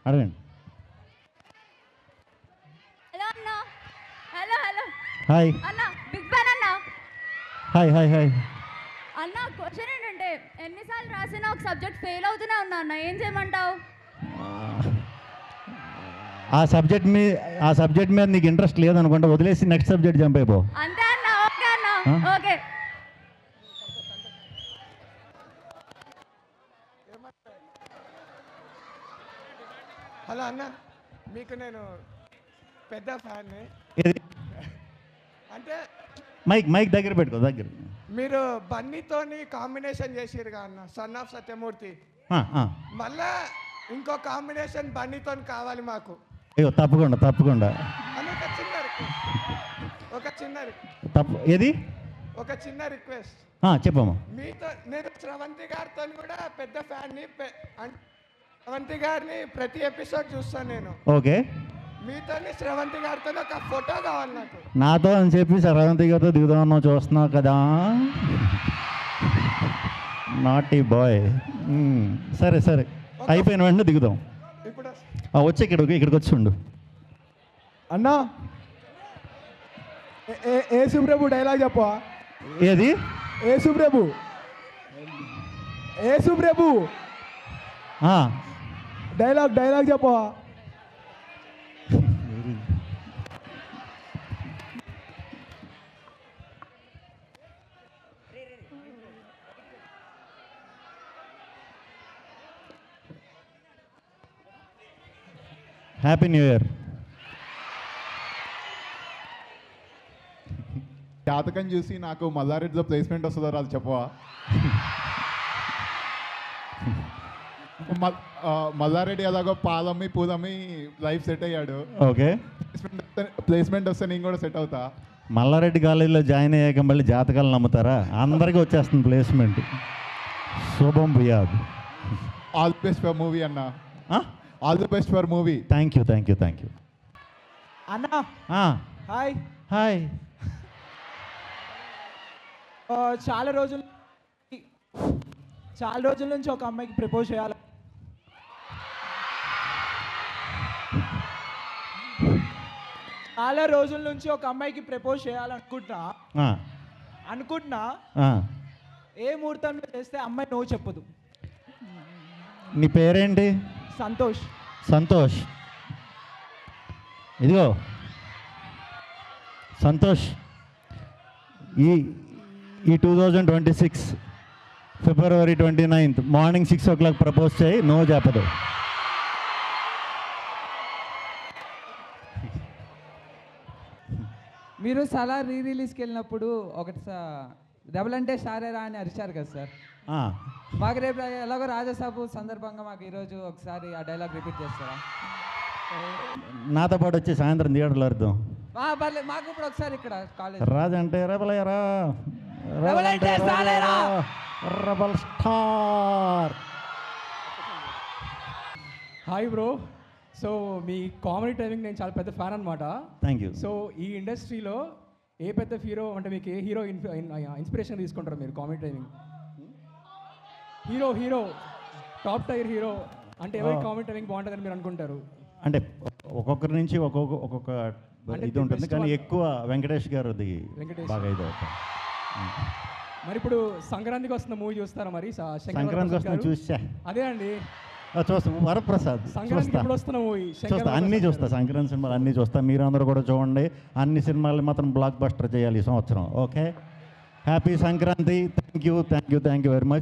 అడగండి. హలో అన్న. Hello hello hi అన్న, బిగ్ ఫ్యాన్ అన్న. Hi hi hi. అన్న క్వశ్చన్ ఏంటంటే, ఎన్నిసార్లు రాసినా ఒక సబ్జెక్ట్ ఫెయిల్ అవుతూనే ఉన్నా అన్న, ఏం చేయమంటావు? ఆ సబ్జెక్ట్ మీద నీకు ఇంట్రెస్ట్ లేదనుకుంటా, వదిలేసి నెక్స్ట్ సబ్జెక్ట్ జంప్ అయిపో. అంతే అన్న. ఓకే అన్న. ఓకే. హలో అన్న, మీకు నేను పెద్ద ఫ్యాన్ని. ఏది? అంటే మైక్ దగ్గర పెట్టుకో, దగ్గర. మీరు బన్నీతోని కాంబినేషన్ చేసిరుగా అన్న, సన్ ఆఫ్ సత్యమూర్తి. మళ్ళా ఇంకో కాంబినేషన్ బన్నీతోని కావాలి మాకు. అయ్యో తప్పకుండా తప్పకుండా. అని ఒక చిన్న ఏది? ఒక చిన్న రిక్వెస్ట్ చెప్పమ్మా. మీతో నేను శ్రవంతి గారితో కూడా పెద్ద ఫ్యాన్ని. శ్రవంతి గారిని ప్రతి ఎపిసోడ్ చూస్తాను నేను. ఓకే. మీతో శ్రవంతి గారితో ఒక ఫోటో కావాలి నాకు. నాతో అని చెప్పి శ్రవంతి గారితో దిగుదామన్నావు, చూస్తున్నావు కదా. Naughty boy. సరే సరే, అయిపోయిన వెంటనే దిగుదాం. ఇప్పుడు వచ్చి ఇక్కడికి వచ్చి ఉండు. అన్నా, ఏ సుబ్రభు డైలాగ్ చెప్పా. ఏది? ఏ సుబ్రభు డైలాగ్ చెప్పా. Happy new year. జాతకం చూసి నాకు మల్లారెడ్డిలో ప్లేస్మెంట్ వస్తుందో రాదు చెప్పవా? మల్లారెడ్డి ఎలాగో పాలమ్మి పూలమ్మి లైఫ్ సెట్ అయ్యాడు. ఓకే. ప్లేస్మెంట్ వస్తే నేను కూడా సెట్ అవుతా. మల్లారెడ్డి కాలేజీలో జాయిన్ అయ్యాక మళ్ళీ జాతకాలు నమ్ముతారా? అందరికీ వచ్చేస్తుంది ప్లేస్మెంట్. శుభం భూయాద్. All the best for movie అన్న. All the best for movie. Thank you. అన్నా హాయ్. హాయ్. చాలా రోజుల నుంచి ఒక అమ్మాయికి ప్రపోజ్ చేయాలి. చాలా రోజుల నుంచి ఒక అమ్మాయికి ప్రపోజ్ చేయాలనుకుంటున్నా. ఏ ముహూర్తంలో చేస్తే అమ్మాయి నో చెప్పదు. నీ పేరేంటి? సంతోష్. ఇదిగో సంతోష్, ఈ 2026 February 29th morning 6 o'clock propose చేయి, నో చెప్పదు. మీరు సలా రిలీజ్కి వెళ్ళినప్పుడు ఒకటి డబుల్ అంటే సారేరా అని అరిచారు కదా సార్. మాకు రేపు ఎలాగో రాజాసాబు సందర్భంగా మాకు ఈరోజు ఒకసారి ఆ డైలాగ్ రిపీట్ చేస్తారా? నాతో పాటు వచ్చి సాయంత్రం థియేటర్లో అర్థం. మాకు ఇప్పుడు ఒకసారి ఇక్కడ కాలేజ్ రాజంటే రెబలయ్యరా, rebel star. Hi bro. So మీ కామెడీ టైమింగ్ నేను చాలా పెద్ద ఫ్యాన్ అనమాట. Thank you. సో ఈ ఇండస్ట్రీలో ఏ పెద్ద హీరో అంటే మీకు ఏ హీరో ఇన్స్పిరేషన్ తీసుకుంటారు మీరు comedy timing? Hero top tier hero అంటే ఎవరి కామెడీ టైమింగ్ బాగుంటుందని మీరు అనుకుంటారు? అంటే ఒక్కొక్కరి నుంచి ఒక్కొక్క ఇది ఉంటుంది, కానీ ఎక్కువ వెంకటేష్ గారిది బాగా ఇది అవుతుంది. మరి ఇప్పుడు సంక్రాంతికి వస్తున్న మూవీ చూస్తారా? మరి సంక్రాంతికి వస్తున్న చూసా. అదే అండి చూస్తాం. వరప్రసాద్ చూస్తా, అన్నీ చూస్తా. సంక్రాంతి సినిమాలు అన్నీ చూస్తా. మీరందరూ కూడా చూడండి. అన్ని సినిమాలు మాత్రం బ్లాక్ బస్టర్ చేయాలి ఈ సంవత్సరం. Okay, happy Sankranti. Thank you very much.